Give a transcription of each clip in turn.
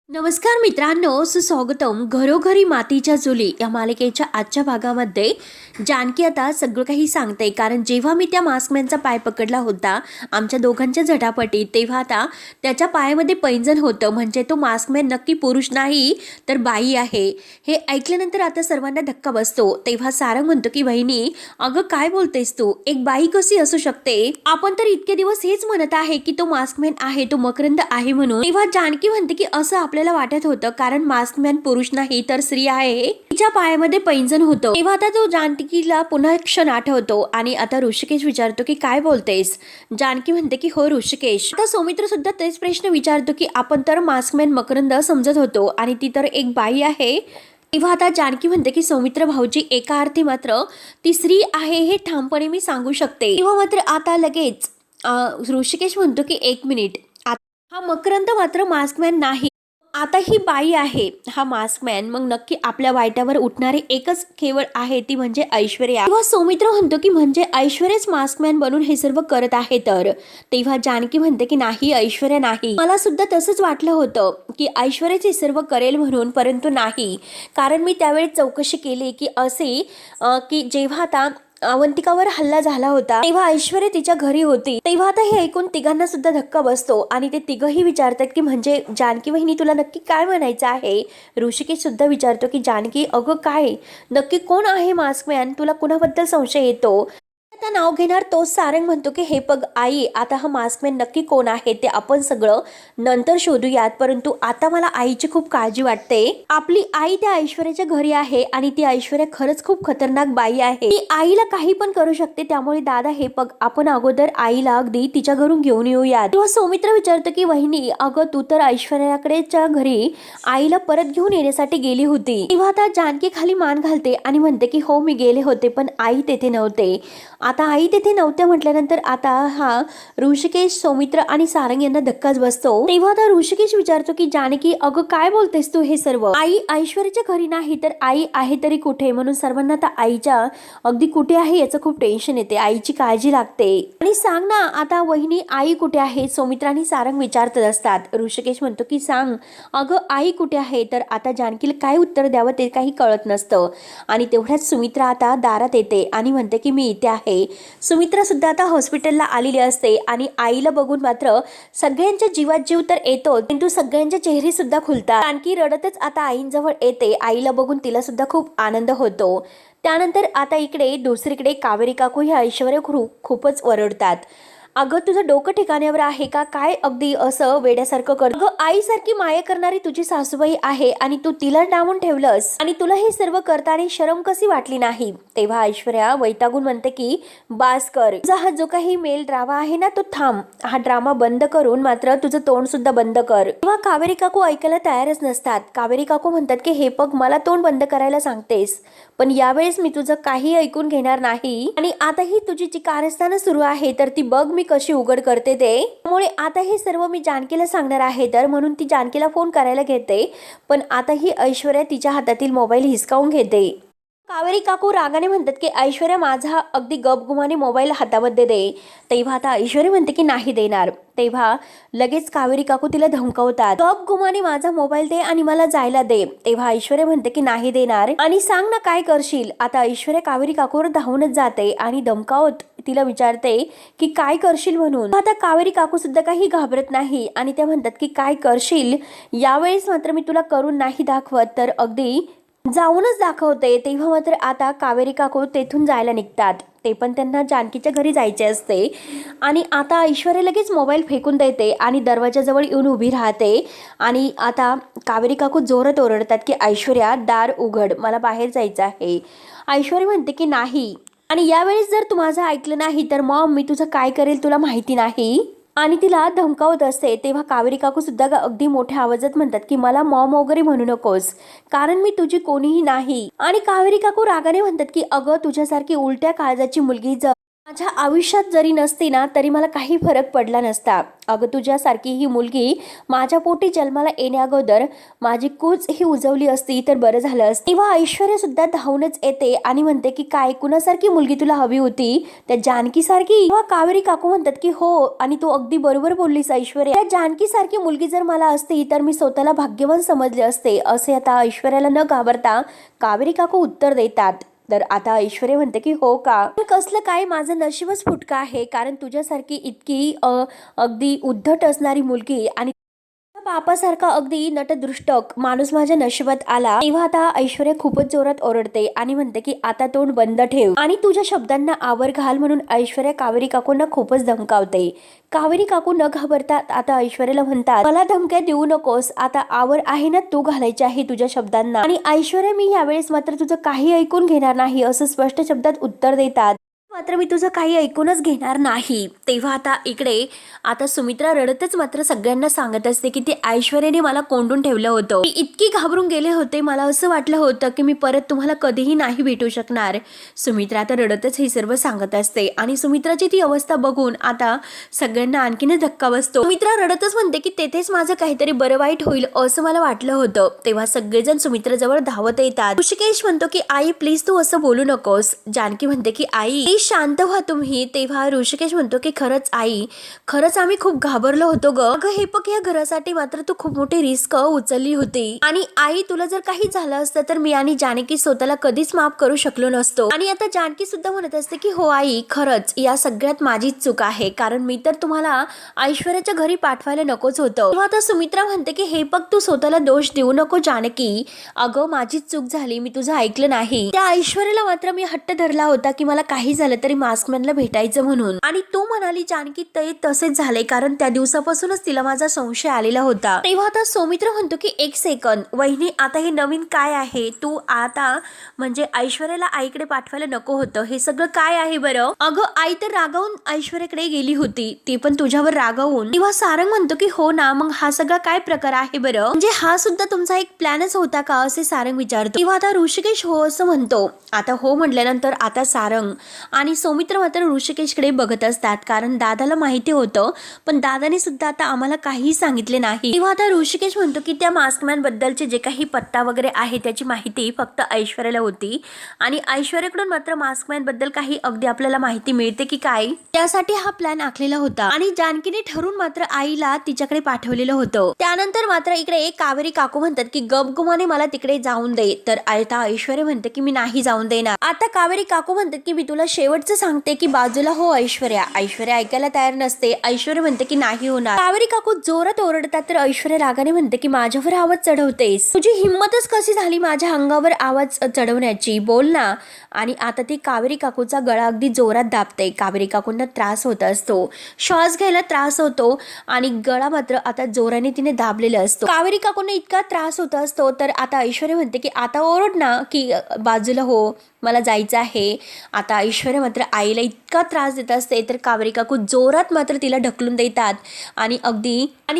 नमस्कार मित्रांनो, सुस्वागतम. घरोघरी मातीच्या चुली या मालिकेच्या आजच्या भागामध्ये जानकी आता सगळं काही सांगते. कारण जेव्हा मी त्या मास्कमॅनचा पाय पकडला होता आमच्या दोघांच्या झटापटीत, तेव्हा आता त्याच्या पायामध्ये पैंजण होतं. म्हणजे तो मास्कमॅन नक्की पुरुष नाही तर बाई आहे. हे ऐकल्यानंतर आता सर्वांना धक्का बसतो. तेव्हा सारंग म्हणतो की बहिणी, अगं काय बोलतेस तू, एक बाई कशी असू शकते? आपण तर इतके दिवस हेच म्हणत आहे की तो मास्कमॅन आहे, तो मकरंद आहे म्हणून. तेव्हा जानकी म्हणते की असं आपल्याला वाटत होतं, कारण मास्कमॅन पुरुष नाही तर स्त्री आहे. तिच्या पायामध्ये पैंजण होतं. तेव्हा आता तो जानकीला पुन्हा एक क्षण आठवतो आणि आता ऋषिकेश विचारतो की काय बोलतेस? जानकी म्हणते की हो ऋषिकेश. आता सौमित्र सुद्धा तेच प्रश्न विचारतो की आपण तर मास्कमॅन मकरंद समजत होतो आणि ती तर एक बाई आहे. तेव्हा आता जानकी म्हणते की सौमित्र भाऊजी, एका अर्थी मात्र ती स्त्री आहे हे ठामपणे मी सांगू शकते. तेव्हा मात्र आता लगेच ऋषिकेश म्हणतो की एक मिनिट, हा मकरंद मात्र मास्कमॅन नाही, आता ही बाई आहे हा मास्कमॅन. मग नक्की आपल्या वाईटावर उठणारी एकच केवळ आहे, ती म्हणजे ऐश्वर्या. तेव्हा सौमित्र म्हणतो की म्हणजे ऐश्वर्याच मास्कमॅन बनून हे सर्व करत आहे तर? तेव्हा जानकी म्हणते की नाही, ऐश्वर्या नाही. मला सुद्धा तसंच वाटलं होतं की ऐश्वर्याच हे सर्व करेल म्हणून, परंतु नाही. कारण मी त्यावेळी चौकशी केली की असे की जेव्हा आता अवंतिकावर हल्ला झाला होता तेव्हा ऐश्वर्या तिच्या घरी होती. तेव्हा आता हे ऐकून तिघांना सुद्धा धक्का बसतो आणि ते तिघही विचारतात की म्हणजे जानकी वहिनी, तुला नक्की काय म्हणायचं आहे? ऋषिकेश सुद्धा विचारतो की जानकी, अगं काय नक्की कोण आहे मास्कमॅन? तुला कुणाबद्दल संशय येतो? आता नाव घेणार तोच सारंग म्हणतो की हे बघ आई, आता हा मास्कमॅन नक्की कोण आहे ते आपण सगळं नंतर शोधूयात, परंतु आता मला आईची खूप काळजी वाटते. आपली आई त्या ऐश्वर्याच्या घरी आहे आणि ती ऐश्वर्या खरंच खूप खतरनाक बाई आहे. ती आईला काही पण करू शकते. त्यामुळे दादा हे बघ, आपण अगोदर आईला अगदी तिच्या घरून घेऊन येऊयात. तेव्हा सौमित्र विचारतो की वहिनी, अगं तू तर ऐश्वर्याकडेच्या घरी आईला परत घेऊन येण्यासाठी गेली होती. तेव्हा आता जानकी खाली मान घालते आणि म्हणते की हो मी गेले होते, पण आई तेथे नव्हते. आता आई तेथे नव्हत्या म्हटल्यानंतर आता हा ऋषिकेश, सौमित्र आणि सारंग यांना धक्काच बसतो. तेव्हा आता ऋषिकेश विचारतो की जानकी, अगं काय बोलतेस तू हे सर्व? आई ऐश्वर्याच्या घरी नाही तर आई आहे तरी कुठे? म्हणून सर्वांना आता आईच्या अगदी कुठे आहे याचं खूप टेन्शन येते. आईची काळजी लागते. आणि सांग ना आता वहिनी, आई कुठे आहे? सौमित्र आणि सारंग विचारत असतात. ऋषिकेश म्हणतो की सांग अगं आई कुठे आहे? तर आता जानकीला काय उत्तर द्यावं ते काही कळत नसतं. आणि तेवढ्याच सुमित्रा आता दारात येते आणि म्हणते की मी इथे आहे. सुमित्रा सुद्धा आता हॉस्पिटलला आलेली असते आणि आईला बघून मात्र सगळ्यांच्या जीवात जीव तर येतो, परंतु सगळ्यांचे चेहरे सुद्धा खुलतात. जानकी रडतच आता आईंजवळ येते. आईला बघून तिला सुद्धा खूप आनंद होतो. त्यानंतर आता इकडे दुसरीकडे कावेरी काकू ह्या ऐश्वर्या खूपच ओरडतात. अगं तुझं डोकं ठिकाण्यावर आहे का काय? अगदी असं वेड्यासारखं कर. अगं आईसारखी माया करणारी तुझी सासूबाई आहे आणि तू तिला डावून ठेवलंस आणि तुला हे सर्व करताना शरम कशी वाटली नाही? तेव्हा ऐश्वर्या वैतागून म्हणते की बास कर, तुझा हा जो काही मेल ड्रामा आहे ना तो थांब. हा ड्रामा बंद करून मात्र तुझं तोंड सुद्धा बंद कर. तेव्हा कावेरी काकू ऐकायला तयारच नसतात. कावेरी काकू म्हणतात की हे बघ, मला तोंड बंद करायला सांगतेस, पण यावेळेस मी तुझं काही ऐकून घेणार नाही. आणि आता ही तुझी जी कारस्थानं सुरू आहे तर ती बघ मी कशी उघड करते ते. त्यामुळे आता हे सर्व मी जानकीला सांगणार आहे. तर म्हणून ती जानकीला फोन करायला घेते, पण आता ही ऐश्वर्या तिच्या हातातील मोबाईल हिसकावून घेते. कावेरी काकू रागाने म्हणतात की ऐश्वर्या, माझा अगदी गपगुमाने मोबाईल हातामध्ये दे. तेव्हा आता ऐश्वर्या म्हणते की नाही देणार. तेव्हा लगेच कावेरी काकू तिला धमकावतात, गपगुमाने माझा मोबाईल दे आणि मला जायला दे. तेव्हा ऐश्वर्या म्हणते की नाही देणार आणि सांग ना काय करशील? आता ऐश्वर्या कावेरी काकूवर धावूनच जाते आणि धमकावत तिला विचारते की काय करशील म्हणून. आता कावेरी काकू सुद्धा काही घाबरत नाही आणि त्या म्हणतात की काय करशील? यावेळेस मात्र मी तुला करून नाही दाखवत तर अगदी जाऊनच दाखवते. तेव्हा मात्र आता कावेरी काकू तेथून जायला निघतात. ते पण त्यांना जानकीच्या घरी जायचे असते. आणि आता ऐश्वर्या लगेच मोबाईल फेकून देते आणि दरवाजाजवळ येऊन उभी राहते. आणि आता कावेरी काकू जोरात ओरडतात की ऐश्वर्या, दार उघड, मला बाहेर जायचं आहे. ऐश्वर्या म्हणते की नाही, आणि यावेळेस जर तू माझं ऐकलं नाही तर मॉम मी तुझं काय करेल तुला माहिती नाही. आणि तिला धमकावत असते. तेव्हा कावेरी काकू सुद्धा अगदी मोठ्या आवाजात म्हणतात की मला मॉम वगैरे म्हणू नकोस, कारण मी तुझी कोणीही नाही. आणि कावेरी काकू रागाने म्हणतात की अगं तुझ्यासारखी उलट्या काळजाची मुलगी माझ्या आयुष्यात जरी नसती ना तरी मला काही फरक पडला नसता. अगं तुझ्यासारखी ही मुलगी माझ्या पोटी जन्माला येण्याअगोदर माझी कूच ही उजवली असती तर बरं झालं असतं. तेव्हा ऐश्वर्या सुद्धा धावूनच येते आणि म्हणते की काय कुणासारखी मुलगी तुला हवी होती, त्या जानकी सारखी? तेव्हा कावेरी काकू म्हणतात की हो, आणि तू अगदी बरोबर बोललीस ऐश्वर्या, त्या जानकी सारखी मुलगी जर मला असती तर मी स्वतःला भाग्यवान समजले असते, असे आता ऐश्वर्याला न घाबरता कावेरी काकू उत्तर देतात. तर आता ऐश्वर्या म्हणते की हो का, पण कसलं काय, माझं नशीबच फुटका आहे, कारण तुझ्यासारखी इतकी अगदी उद्धट असणारी मुलगी आणि बापासारखा अगदी नटदृष्टक माणूस माझ्या नशिबात आला. तेव्हा आता ऐश्वर्या खूपच जोरात ओरडते आणि म्हणते की आता तोंड बंद ठेव आणि तुझ्या शब्दांना आवर घाल, म्हणून ऐश्वर्या कावेरी काकूंना खूपच धमकावते. कावेरी काकू न घाबरता आता ऐश्वर्याला म्हणतात मला धमक्या देऊ नकोस, आता आवर आहे ना तू घालायची आहे तुझ्या शब्दांना. आणि ऐश्वर्या मी यावेळेस मात्र तुझं काही ऐकून घेणार नाही असं स्पष्ट शब्दात उत्तर देतात. मात्र मी तुझं काही ऐकूनच घेणार नाही. तेव्हा आता इकडे आता सुमित्रा रडतच मात्र सगळ्यांना सांगत असते की ते ऐश्वर्याने मला कोंडून ठेवलं होतं, मी इतकी घाबरून गेले होते, मला असं वाटलं होतं की मी परत तुम्हाला कधीही नाही भेटू शकणार. सुमित्रा आता रडतच हे सर्व सांगत असते आणि सुमित्राची ती अवस्था बघून आता सगळ्यांना आणखीनच धक्का बसतो. सुमित्रा रडतच म्हणते की तेथेच माझं काहीतरी बरं वाईट होईल असं मला वाटलं होतं. तेव्हा सगळेजण सुमित्राजवळ धावत येतात. ऋषिकेश म्हणतो की आई प्लीज तू असं बोलू नकोस. जानकी म्हणते की आई शांत व्हा तुम्ही. तेव्हा ऋषिकेश म्हणतो की खरंच आई, खरंच आम्ही खूप घाबरलो होतो ग. अगं हे बघ, या घरासाठी मात्र तू खूप मोठी रिस्क उचलली होती आणि आई तुला जर काही झालं असतं तर मी आणि जानकी स्वतःला कधीच माफ करू शकलो नसतो. आणि आता जानकी सुद्धा म्हणत असते की हो आई, खरंच या सगळ्यात माझीच चूक आहे, कारण मी तर तुम्हाला ऐश्वर्याच्या घरी पाठवायला नकोच होतं. तेव्हा आता सुमित्रा म्हणते की हे बघ, तू स्वतःला दोष देऊ नको जानकी, अगं माझीच चूक झाली, मी तुझं ऐकलं नाही. त्या ऐश्वर्याला मात्र मी हट्ट धरला होता की मला काही झालं तरी मास्कमॅनला भेटायचं म्हणून, आणि तू म्हणाली जानकी ते तसेच झाले, कारण त्या दिवसापासूनच तिला माझा संशय आलेला होता. तेव्हा आता सौमित्र म्हणतो की एक सेकंद वहिनी, आता हे नवीन काय आहे? तू आता म्हणजे ऐश्वर्याला आईकडे पाठवायला नको होतं, हे सगळं काय आहे बरं? अगं आई तर रागावून ऐश्वर्याकडे गेली होती, ती पण तुझ्यावर रागावून. तेव्हा सारंग म्हणतो की हो ना, मग हा सगळा काय प्रकार आहे बरं? म्हणजे हा सुद्धा तुमचा एक प्लॅनच होता का, असे सारंग विचारतो. तेव्हा आता ऋषिकेश हो असं म्हणतो. आता हो म्हटल्यानंतर आता सारंग आणि सौमित्र मात्र ऋषिकेशकडे बघत असतात, कारण दादाला माहिती होतं पण दादाने सुद्धा आता आम्हाला काही सांगितले नाही. तेव्हा आता ऋषिकेश म्हणतो की त्या मास्कमॅन बद्दलचे जे काही पत्ता वगैरे आहे त्याची माहिती फक्त ऐश्वर्याला होती आणि ऐश्वर्याकडून मात्र मास्कमॅन बद्दल काही अगदी आपल्याला माहिती मिळते की काय, त्यासाठी हा प्लॅन आखलेला होता आणि जानकीने ठरून मात्र आईला तिच्याकडे पाठवलेलं होतं. त्यानंतर मात्र इकडे कावेरी काकू म्हणतात की गपगुमाने मला तिकडे जाऊन दे. तर आता ऐश्वर्या म्हणते की मी नाही जाऊन देणार. आता कावेरी काकू म्हणतात की मी तुला शेवटचं सांगते की बाजूला हो ऐश्वर्या. ऐश्वर्या ऐकायला तयार नसते. ऐश्वर्या म्हणते की नाही होणार. कावेरी काकू जोरात ओरडतात तर ऐश्वर्या रागाने म्हणते की माझ्यावर आवाज चढवतेस, तुझी हिंमतच कशी झाली माझ्या अंगावर आवाज चढवण्याची, बोल ना. आणि आता ती कावेरी काकूचा गळा अगदी जोरात दाबते. कावेरी काकूंना त्रास होत असतो, श्वास घ्यायला त्रास होतो आणि गळा मात्र आता जोराने तिने दाबलेला असतो. कावेरी काकूंना इतका त्रास होत असतो तर आता ऐश्वर्या म्हणते की आता ओरड ना, की बाजूला हो मला जायचं आहे. आता ऐश्वर्या मात्र आईला इतका त्रास देत असते तर कावेरी काकू जोरात मात्र तिला ढकलून देतात आणि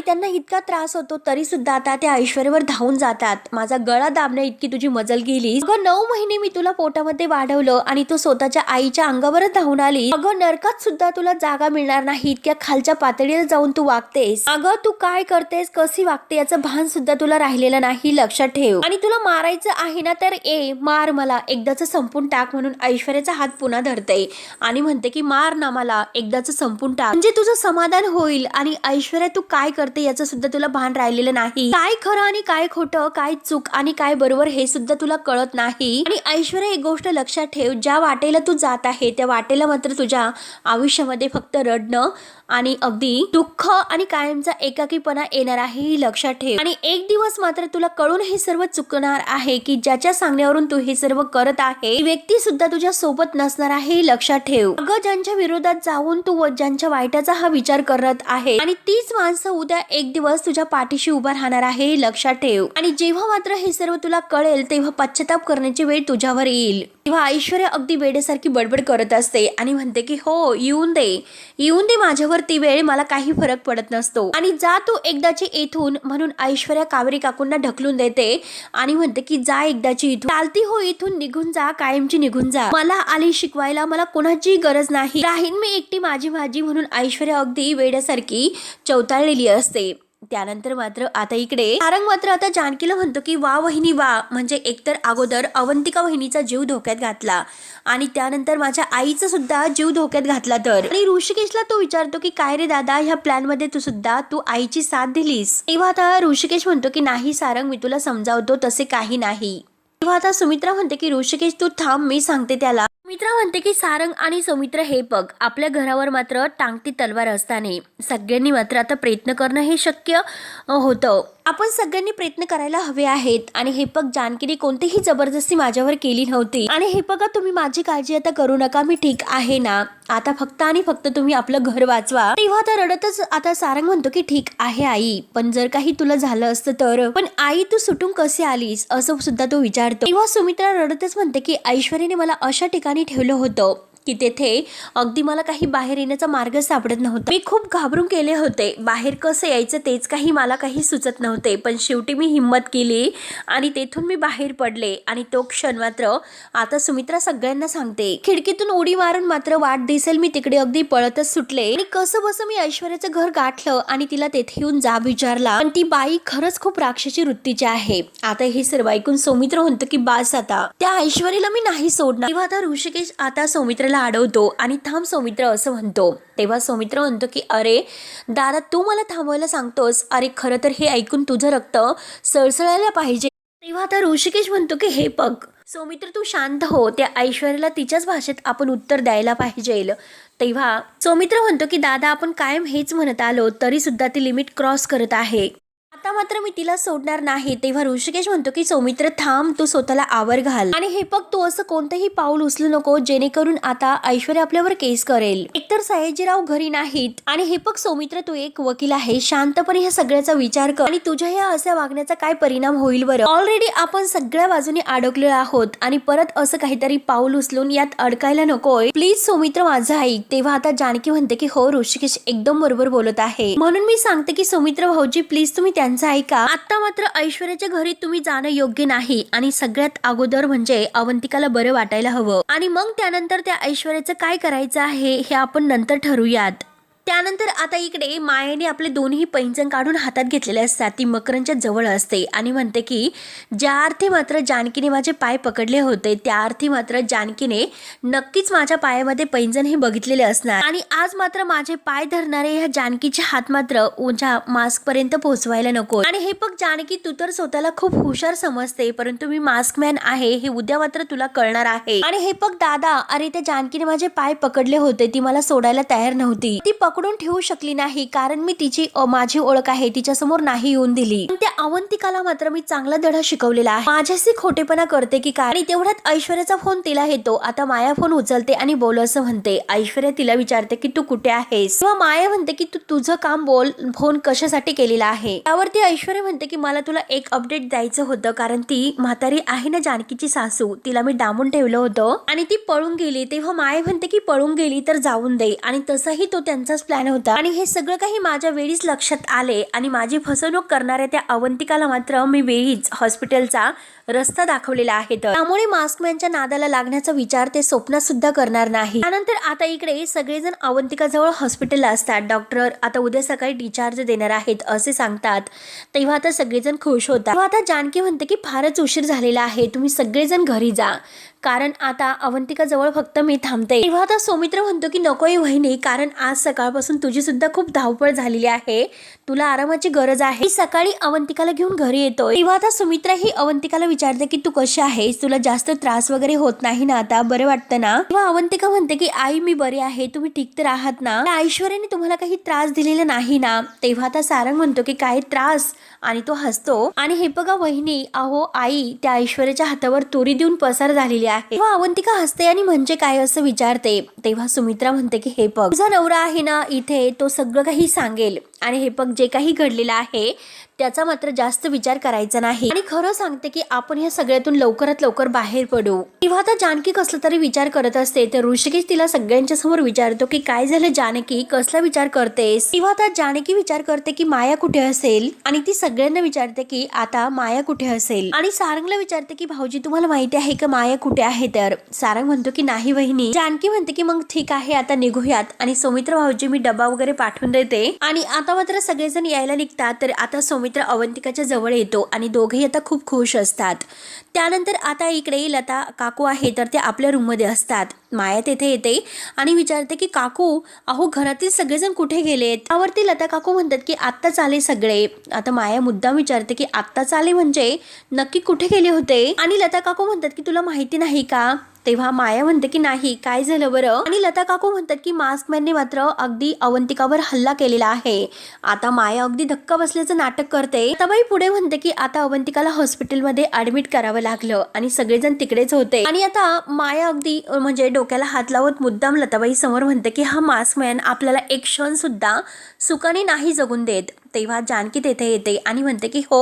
त्यांना इतका त्रास होतो तरी सुद्धा आता त्या ऐश्वर्यावर धावून जातात. माझा गळा दाबण्या इतकी तुझी मजल गेली, अगं 9 महिने मी तुला पोटामध्ये वाढवलं आणि तू स्वतःच्या आईच्या अंगावरच धावून आली. अगं नरकात सुद्धा तुला जागा मिळणार नाही, इतक्या खालच्या पातळीला जाऊन तू वागतेस. अगं तू काय करतेस, कशी वागते याचं भान सुद्धा तुला राहिलेलं नाही, लक्षात ठेव. आणि तुला मारायचं आहे ना तर मार मला, एकदाच संपून टाक, म्हणून ऐश्वर्याचा हात पुन्हा धरते आणि म्हणते की मार ना मला, एकदाच संपून टाक, म्हणजे तुझं समाधान होईल. आणि ऐश्वर्या तू काय करते याचं सुद्धा तुला भान राहिलेलं नाही, काय खरं आणि काय खोटं, काय चूक आणि काय बरोबर हे सुद्धा तुला कळत नाही. आणि ऐश्वर्या एक गोष्ट लक्षात ठेव, ज्या वाटेला तू जात आहे त्या वाटेला मात्र तुझ्या आयुष्यामध्ये फक्त रडणं आणि अगदी दुःख आणि कायमचा एकाकीपणा येणार आहे, हे लक्षात ठेव. आणि एक दिवस मात्र तुला कळून हे सर्व चुकणार आहे की ज्याच्या सांगण्यावरून तू हे सर्व करत आहे व्यक्ती सुद्धा तुझ्या सोबत नसणार आहे, हे लक्षात ठेव. अगं ज्यांच्या विरोधात जाऊन तू ज्यांच्या वाईटाचा हा विचार करत आहे आणि तीच माणसं उद्या एक दिवस तुझ्या पाठीशी उभा राहणार आहे, हे लक्षात ठेव. आणि जेव्हा मात्र हे सर्व तुला कळेल तेव्हा पश्चाताप करण्याची वेळ तुझ्यावर येईल. तेव्हा ऐश्वर्या अगदी वेडेसारखी बडबड करत असते आणि म्हणते की हो येऊन दे माझ्यावर ती वेळ, मला काही फरक पडत नसतो आणि जा तू एकदाची इथून, म्हणून ऐश्वर्या कावेरी काकूंना ढकलून देते आणि म्हणते की जा एकदाची इथून, चालती हो इथून, निघून जा, कायमची निघून जा, मला आली शिकवायला, मला कोणाची गरज नाही, राहीन मी एकटी माझी भाजी, म्हणून ऐश्वर्या अगदी वेड्यासारखी चवताळलेली असते. त्यानंतर मात्र आता इकडे सारंग मात्र आता जानकीला म्हणतो की वा वहिनी वा, म्हणजे एकतर अगोदर अवंतिका वहिनीचा जीव धोक्यात घातला आणि त्यानंतर माझ्या आईचा सुद्धा जीव धोक्यात घातला तर, आणि ऋषिकेशला तो विचारतो की काय रे दादा, ह्या प्लॅन मध्ये तू आईची साथ दिलीस. तेव्हा आता ऋषिकेश म्हणतो की नाही सारंग, मी तुला समजावतो, तसे काही नाही. तेव्हा आता सुमित्रा म्हणते की ऋषिकेश तू थांब, मी सांगते त्याला. सुमित्रा म्हणते की सारंग आणि सौमित्र हे बघ, आपल्या घरावर मात्र टांगती तलवार असताना सगळ्यांनी मात्र आता प्रयत्न करणं हे शक्य होतं. आपण सगळ्यांनी प्रयत्न करायला हवे आहेत आणि हे बघ जानकीने कोणतीही जबरदस्ती माझ्यावर केली नव्हती आणि हे बघा तुम्ही माझी काळजी आता करू नका, मी ठीक आहे ना, आता फक्त आणि फक्त तुम्ही आपलं घर वाचवा. तेव्हा आता रडतच आता सारंग म्हणतो की ठीक आहे आई, पण जर काही तुला झालं असतं तर, पण आई तू सुटून कशी आलीस असं सुद्धा तो विचारतो. तेव्हा सुमित्रा रडतच म्हणते की ऐश्वर्याने मला अशा ठिकाणी ठेवलं होतं की तेथे अगदी मला काही बाहेर येण्याचा मार्ग सापडत नव्हता, मी खूप घाबरून गेले होते, बाहेर कसं यायचं तेच मला काही सुचत नव्हते, पण शेवटी मी हिंमत केली आणि तेथून मी बाहेर पडले. आणि तो क्षण मात्र आता सुमित्रा सगळ्यांना सांगते, खिडकीतून उडी मारून मात्र वाट दिसेल मी तिकडे अगदी पळतच सुटले आणि कसं बसं मी ऐश्वर्याचं घर गाठलं आणि तिला तेथे येऊन जाब विचारला, पण ती बाई खरंच खूप राक्षसी वृत्तीची आहे. आता हे सर्व ऐकून सौमित्र म्हणतो की बास, आता त्या ऐश्वर्याला मी नाही सोडणार. तेव्हा आता ऋषिकेश आता सौमित्रला अडवतो आणि थांब सौमित्र असं म्हणतो. तेव्हा सौमित्र म्हणतो की अरे दादा तू मला थांबवायला सांगतोस, अरे खरं तर हे ऐकून तुझं रक्त सळसळायला पाहिजे. तेव्हा आता ऋषिकेश म्हणतो की हे बघ सौमित्र तू शांत हो, त्या ऐश्वर्याला तिच्याच भाषेत आपण उत्तर द्यायला पाहिजे. तेव्हा सौमित्र म्हणतो की दादा आपण कायम हेच म्हणत आलो तरी सुद्धा ती लिमिट क्रॉस करत आहे, आता मात्र मी तिला सोडणार नाही. तेव्हा ऋषिकेश म्हणतो की सौमित्र थांब, तू स्वतःला आवर घाल आणि हे बघ तू असं कोणतंही पाऊल उचलू नको जेणेकरून आता ऐश्वर्या आपल्यावर केस करेल. एकतर सयाजीराव घरी नाहीत आणि हे बघ सौमित्र तू एक वकील आहे, शांतपणे ह्या सगळ्याचा विचार कर आणि तुझ्या ह्या अशा वागण्याचा काय परिणाम होईल बरं. ऑलरेडी आपण सगळ्या बाजूने अडकलेलो आहोत आणि परत असं काहीतरी पाऊल उचलून यात अडकायला नकोय, प्लीज सौमित्र माझं ऐक. तेव्हा आता जानकी म्हणते की हो ऋषिकेश एकदम बरोबर बोलत आहे, म्हणून मी सांगते की सौमित्र भाऊजी प्लीज तुम्ही त्यांचं ऐका. आता मात्र ऐश्वर्याच्या घरी तुम्ही जाणं योग्य नाही आणि सगळ्यात अगोदर म्हणजे अवंतिकाला बरं वाटायला हवं आणि मग त्यानंतर त्या ऐश्वर्याचं काय करायचं आहे हे आपण नंतर ठरवूयात. त्यानंतर आता इकडे मायाने आपले दोन्ही पैंजण काढून हातात घेतलेले असतात, ती मकरनच्या जवळ असते आणि म्हणते की ज्या अर्थी मात्र जानकीने माझे पाय पकडले होते त्या अर्थी मात्र जानकीने नक्कीच माझ्या पायामध्ये पैंजण हे बघितलेले असणार आणि आज मात्र माझे पाय धरणारे ह्या जानकीचे हात मात्र उंच्या मास्क पर्यंत पोहोचवायला नको. आणि हे बघ जानकी तू तर स्वतःला खूप हुशार समजते, परंतु मी मास्क मॅन आहे हे उद्या मात्र तुला कळणार आहे. आणि हे बघ दादा, अरे त्या जानकीने माझे पाय पकडले होते, ती मला सोडायला तयार नव्हती, ती पकडून ठेवू शकली नाही कारण मी तिची माझी ओळख आहे तिच्या समोर नाही येऊन दिली. पण त्या अवंतिकाला मात्र मी चांगला धडा शिकवलेला आहे, माझ्याशी खोटेपणा करते की काय. आणि तेवढ्यात ऐश्वर्याचा फोन तिला येतो. आता माया फोन उचलते आणि बोल असं म्हणते. ऐश्वर्या तिला विचारते की तू कुठे आहेस, तेव्हा माया म्हणते की तू तुझं काम बोल, फोन कशासाठी केलेला आहे. त्यावरती ऐश्वर्या म्हणते की मला तुला एक अपडेट द्यायचं होतं, कारण ती म्हातारी आहे ना जानकीची सासू, तिला मी डांबून ठेवलं होतं आणि ती पळून गेली. तेव्हा माया म्हणते की पळून गेली तर जाऊन दे, आणि तसाही तो त्यांचाच प्लॅन होता आणि हे सगळं काही माझ्या वेळीच लक्षात आले आणि माझी फसवणूक करणाऱ्या त्या अवंतिकाला मात्र मी वेळीच हॉस्पिटलचा रस्ता दाखवलेला आहे, त्यामुळे मास्कमॅनच्या नादाला लागण्याचा विचार ते स्वप्नात सुद्धा करणार नाही. त्यानंतर आता इकडे सगळेजण अवंतिका जवळ हॉस्पिटलला असतात. डॉक्टर आता उद्या सकाळी डिस्चार्ज देणार आहेत असे सांगतात. तेव्हा आता सगळेजण खुश होतात. तेव्हा आता जानकी म्हणते की फारच उशीर झालेला आहे, तुम्ही सगळेजण घरी जा, कारण आता अवंतिका जवळ फक्त मी थांबते. तेव्हा आता सौमित्र म्हणतो की नकोय वहिनी, कारण आज सकाळपासून तुझी सुद्धा खूप धावपळ झालेली आहे, तुला आरामाची गरज आहे, मी सकाळी अवंतिकाला घेऊन घरी येतोय. तेव्हा आता सुमित्रा ही अवंतिकाला विचारते की तू कशी आहेस, तुला जास्त त्रास वगैरे होत नाही ना, आता बरं वाटतं ना. तेव्हा अवंतिका म्हणते की आई मी बरी आहे, तुम्ही ठीक तर आहात ना, ऐश्वर्याने तुम्हाला काही त्रास दिलेला नाही ना. तेव्हा आता सारंग म्हणतो की काय त्रास, आणि तो हसतो आणि हे बघा वहिनी, अहो आई त्या ऐश्वर्याच्या हातावर तुरी देऊन पसार झालेली आहे. तेव्हा अवंतिका हसते आणि म्हणजे काय असं विचारते. तेव्हा सुमित्रा म्हणते की हे बघ तुझा नवरा आहे ना इथे, तो सगळं काही सांगेल आणि हे बघ जे काही घडलेलं आहे त्याचा मात्र जास्त विचार करायचा नाही आणि खरं सांगते की आपण ह्या सगळ्यातून लवकरात लवकर बाहेर पडू. तेव्हा आता जानकी कसला तरी विचार करत असते तर ऋषिकेश तिला सगळ्यांच्या समोर विचारतो की काय झालं जानकी, कसला विचार करतेस. तेव्हा आता जानकी विचार करते की माया कुठे असेल आणि ती सगळ्यांना विचारते की आता माया कुठे असेल आणि सारंगला विचारते की भाऊजी तुम्हाला माहिती आहे का माया कुठे आहे. तर सारंग म्हणतो की नाही वहिनी. जानकी म्हणते की मग ठीक आहे आता निघूयात आणि सौमित्र भाऊजी मी डबा वगैरे पाठवून देते. आणि आता मात्र सगळेजण यायला निघतात तर आता सौमित्र अवंतिकाच्या जवळ येतो आणि दोघेही आता खूप खुश असतात. त्यानंतर आता इकडे लता काकू आहे तर ते आपल्या रूम मध्ये असतात. माया तेथे येते आणि विचारते की काकू अहो घरातील सगळेजण कुठे गेलेत. त्यावरती लता काकू म्हणतात की आत्ताच आले सगळे. आता माया मुद्दाम विचारते की आत्ताच आले म्हणजे नक्की कुठे गेले होते. आणि लता काकू म्हणतात की तुला माहिती नाही का. तेव्हा माया म्हणते की नाही, काय झालं बरं. आणि लता काकू म्हणतात की मास्कमॅनने मात्र अगदी अवंतिकावर हल्ला केलेला आहे. आता माया अगदी धक्का बसल्याचं नाटक करते. तबाई पुढे म्हणते की आता अवंतिकाला हॉस्पिटलमध्ये ऍडमिट करावं लागलं आणि सगळेजण तिकडेच होते. आणि आता माया अगदी म्हणजे डोक्याला हात लावत मुद्दाम लताबाई समोर म्हणते की हा मास्कमॅन आपल्याला एक क्षण सुद्धा सुखाने नाही जगून देत. तेव्हा जानकी तेथे येते आणि म्हणते की हो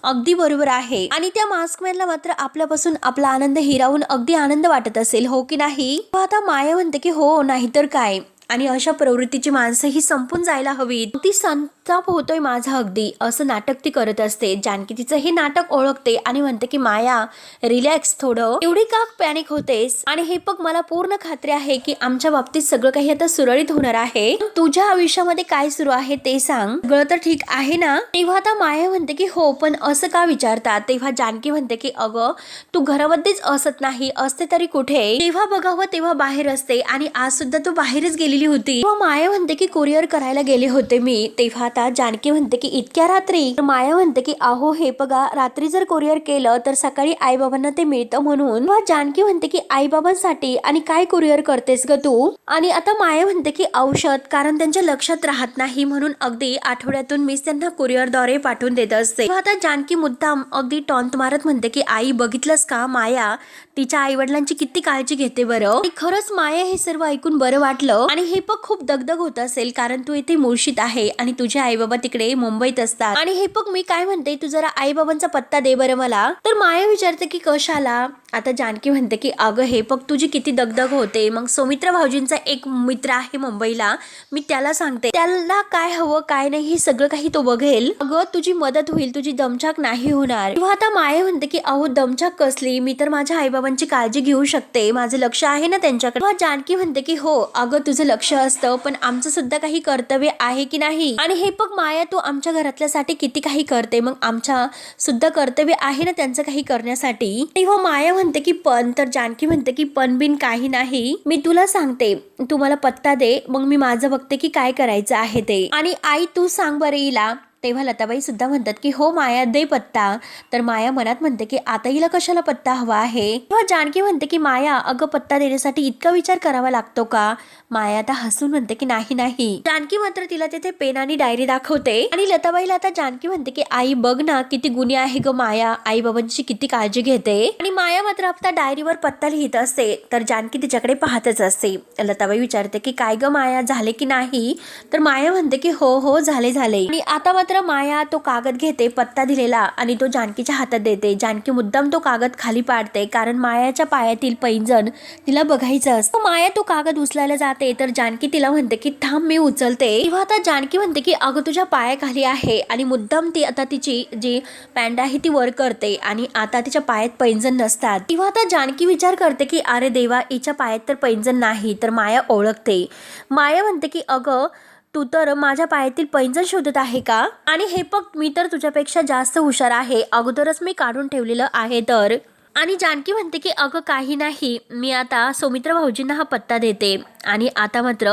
अगदी बरोबर आहे आणि त्या मास्कमॅनला मात्र आपल्यापासून आपला आनंद हिरावून अगदी आनंद वाटत असेल हो की नाही. आता माया म्हणते की हो नाहीतर काय आणि अशा प्रवृत्तीची माणसं ही संपून जायला हवीत. ती संताप होतोय माझा अगदी असं नाटक ती करत असते. जानकी तिचं हे नाटक ओळखते आणि म्हणते की माया रिलॅक्स थोडं, एवढी का पॅनिक होतेस आणि हे बघ मला पूर्ण खात्री आहे की आमच्या बाबतीत सगळं काही आता सुरळीत होणार आहे. तुझ्या आयुष्यामध्ये काय सुरू आहे ते सांग, सगळं तर ठीक आहे ना. तेव्हा आता माया म्हणते की हो पण असं का विचारतात. तेव्हा जानकी म्हणते की अगं तू घरामध्येच असत नाही, असते तरी कुठे. तेव्हा बघावं तेव्हा बाहेर असते आणि आज सुद्धा तू बाहेरच गेली होती. माया म्हणते की कुरिअर करायला गेले होते मी. तेव्हा आता जानकी म्हणते की इतक्या रात्री. माया म्हणते की अहो हे बघा रात्री जर कुरिअर केलं तर सकाळी आई बाबांना ते मिळतं म्हणून. जानकी म्हणते की आई बाबांसाठी आणि काय कुरिअर करतेस ग तू. आणि आता माया म्हणते की औषध, कारण त्यांच्या लक्षात राहत नाही म्हणून अगदी आठवड्यातून मीच त्यांना कुरिअरद्वारे पाठवून देत असते. आता जानकी मुद्दाम अगदी टॉन्ट मारत म्हणते की आई बघितलंस का माया तिच्या आई वडिलांची किती काळजी घेते बरं. खरंच माया हे सर्व ऐकून बरं वाटलं आणि हे पण खूप दगदग होत असेल कारण तू इथे मुळशीत आहे आणि तुझे आई बाबा तिकडे मुंबईत असतात. आणि हे बघ मी काय म्हणते तू जरा आई बाबांचा पत्ता दे बरं मला. तर माया विचारते की कशाला. आता जानकी म्हणते की अगं हे बघ तुझी किती दगदग होते. मग सौमित्र भाऊजींचा एक मित्र आहे मुंबईला, मी त्याला सांगते त्याला काय हवं काय नाही हे सगळं काही तो बघेल. अगं तुझी मदत होईल, तुझी दमछाक नाही होणार. किंवा आता माया म्हणते की अहो दमछाक कसली, मी तर माझ्या आई बाबांची काळजी घेऊ शकते, माझं लक्ष आहे ना त्यांच्याकडे. जानकी म्हणते की हो अगं तुझं लक्ष असतं पण आमचं सुद्धा काही कर्तव्य आहे की नाही. आणि हे बघ माया तू आमच्या घरातल्यासाठी किती काही करते, मग आमच्या सुद्धा कर्तव्य आहे ना त्यांचं काही करण्यासाठी. तेव्हा माया म्हणते की पण. तर जानकी म्हणते की पण बिन काही नाही, मी तुला सांगते तू मला पत्ता दे मग मी माझं बघते की काय करायचं आहे ते. आणि आई तू सांग बरं हिला. तेव्हा लताबाई सुद्धा म्हणतात की हो माया दे पत्ता. तर माया मनात म्हणते की आता हिला कशाला पत्ता हवा आहे. तेव्हा जानकी म्हणते की माया अगं पत्ता देण्यासाठी इतका विचार करावा लागतो का. माया आता हसून म्हणते की नाही नाही. जानकी मात्र तिला तिथे पेन आणि डायरी दाखवते आणि लताबाईला आता जानकी म्हणते की आई बघ ना किती गुणी आहे ग माया, आई बाबांची किती काळजी घेते. आणि माया मात्र आता डायरीवर पत्ता लिहित असते तर जानकी तिच्याकडे पाहतच असते. लताबाई विचारते की काय ग माया झाले की नाही. तर माया म्हणते की हो हो झाले झाले. आणि आता मात्र माया तो कागद घेते पत्ता दिलेला आणि तो जानकीच्या हातात देते. जानकी मुद्दाम तो कागद खाली पाडते कारण मायाच्या पायातील पैंजण तिला बघायचं असतं. माया तो कागद उचलायला जाते तर जानकी तिला म्हणते की थांब मी उचलते. तेव्हा आता जानकी म्हणते की अगं तुझ्या पायाखाली आहे आणि मुद्दाम ती आता तिची जी पॅन्ट आहे ती वर करते आणि आता तिच्या पायात पैंजण नसतात. तेव्हा आता जानकी विचार करते की अरे देवा हिच्या पायात तर पैंजण नाही. तर माया ओळखते. माया म्हणते की अगं तू तर माझ्या पायातील पैंजण शोधत आहे का. आणि हे बघ मी तर तुझ्यापेक्षा जास्त हुशार आहे, अगोदरच मी काढून ठेवलेलं आहे. तर आणि जानकी म्हणते की अगं काही नाही, मी आता सौमित्र भाऊजींना हा पत्ता देते. आणि आता मात्र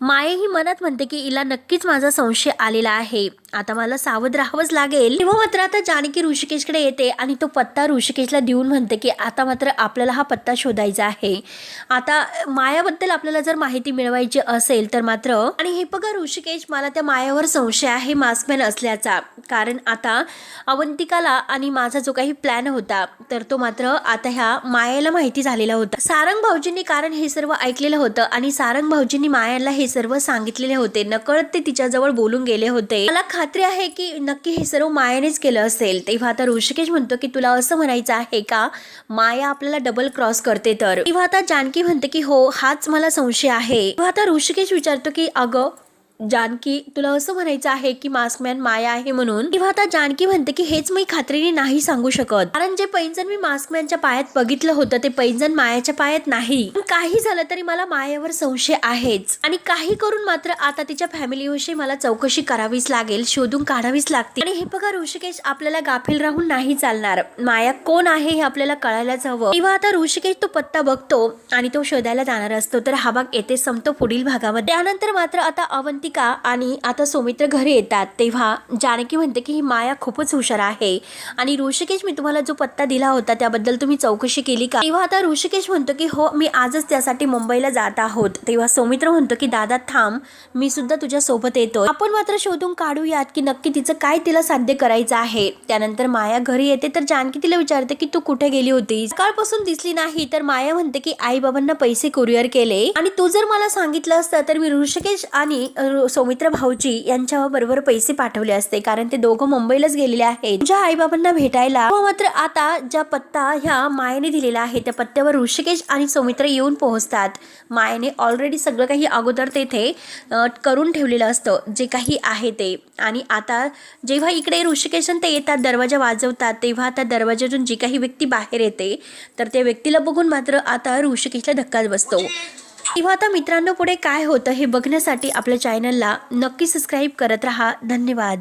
माया ही मनात म्हणते की हिला नक्कीच माझा संशय आलेला आहे, आता मला सावध राहावंच लागेल. तेव्हा मात्र आता जानकी ऋषिकेशकडे येते आणि तो पत्ता ऋषिकेशला देऊन म्हणते की आता मात्र आपल्याला हा पत्ता शोधायचा आहे. आता मायाबद्दल आपल्याला जर माहिती मिळवायची असेल तर मात्र. आणि हे बघा ऋषिकेश मला त्या मायावर संशय आहे मास्कमॅन असल्याचा, कारण आता अवंतिकाला आणि माझा जो काही प्लॅन होता तर तो मात्र आता ह्या मायाला माहिती झालेला होता. सारंग भाऊजींनी कारण हे सर्व ऐकलेलं होतं आणि सारंग भाऊजींनी मायाला हे सर्व सांगितलेले होते. नकळत ते तिच्याजवळ बोलून गेले होते. मला खात्री आहे की नक्की हे सर्व मायानेच केलं असेल. तेव्हा आता ऋषिकेश म्हणतो की तुला असं म्हणायचं आहे का माया आपल्याला डबल क्रॉस करते तर? तेव्हा आता जानकी म्हणते की हो, हाच मला संशय आहे. तेव्हा आता ऋषिकेश विचारतो की अगं जानकी, तुला असं म्हणायचं आहे की मास्कमॅन माया आहे म्हणून? तेव्हा आता जानकी म्हणते की हेच मी खात्रीने नाही सांगू शकत, कारण जे पैंजण मी मास्कमॅनच्या पायात बघितलं होतं ते पैंजण मायाच्या पायात नाही. पण काही झालं तरी मला मायावर संशय आहेच, आणि काही करून मात्र आता तिच्या फॅमिलीविषयी मला चौकशी करावीच लागेल, शोधून काढावीच लागते. आणि हे बघा ऋषिकेश, आपल्याला गाफील राहून नाही चालणार. माया कोण आहे हे आपल्याला कळायलाच हवं. तेव्हा आता ऋषिकेश तो पत्ता बघतो आणि तो शोधायला जाणार असतो. तर हा भाग येथे संपतो पुढील भागामध्ये. त्यानंतर मात्र आता अवंतिका आणि आता सौमित्र घरी येतात. तेव्हा जानकी म्हणते की ही माया खूपच हुशार आहे, आणि ऋषिकेश, मी तुम्हाला जो पत्ता दिला होता त्याबद्दल तुम्ही चौकशी केली का? तेव्हा आता ऋषिकेश म्हणतो की हो, मी आजच त्यासाठी मुंबईला जात आहोत. तेव्हा सौमित्र म्हणतो की दादा थांब, मी सुद्धा तुझ्या सोबत येतो. आपण मात्र शोधून काढूयात की नक्की तिचं काय तिला साध्य करायचं आहे. त्यानंतर माया घरी येते तर जानकी तिला विचारते की तू कुठे गेली होतीस? सकाळपासून दिसली नाही. तर माया म्हणते की आई बाबांना पैसे कुरिअर केले, आणि तू जर मला सांगितलं असतं तर मी ऋषिकेश आणि सौमित्र भाऊजी यांच्या बरोबर पैसे पाठवले असते, कारण ते दोघं मुंबईलाच गेलेले आहेत तुझ्या आई बाबांना भेटायला. मात्र आता ज्या पत्ता ह्या मायेने दिलेला आहे त्या पत्त्यावर ऋषिकेश आणि सौमित्र येऊन पोहोचतात. मायेने ऑलरेडी सगळं काही अगोदर तेथे करून ठेवलेलं असतं जे काही आहे ते. आणि आता जेव्हा इकडे ऋषिकेश ते येतात, दरवाजा वाजवतात, तेव्हा आता दरवाजातून जी काही व्यक्ती बाहेर येते तर त्या व्यक्तीला बघून मात्र आता ऋषिकेशला धक्काच बसतो. तेव्हा आता मित्रांनो पुढे काय होतं हे बघण्यासाठी आपल्या चॅनलला नक्की सबस्क्राईब करत राहा. धन्यवाद.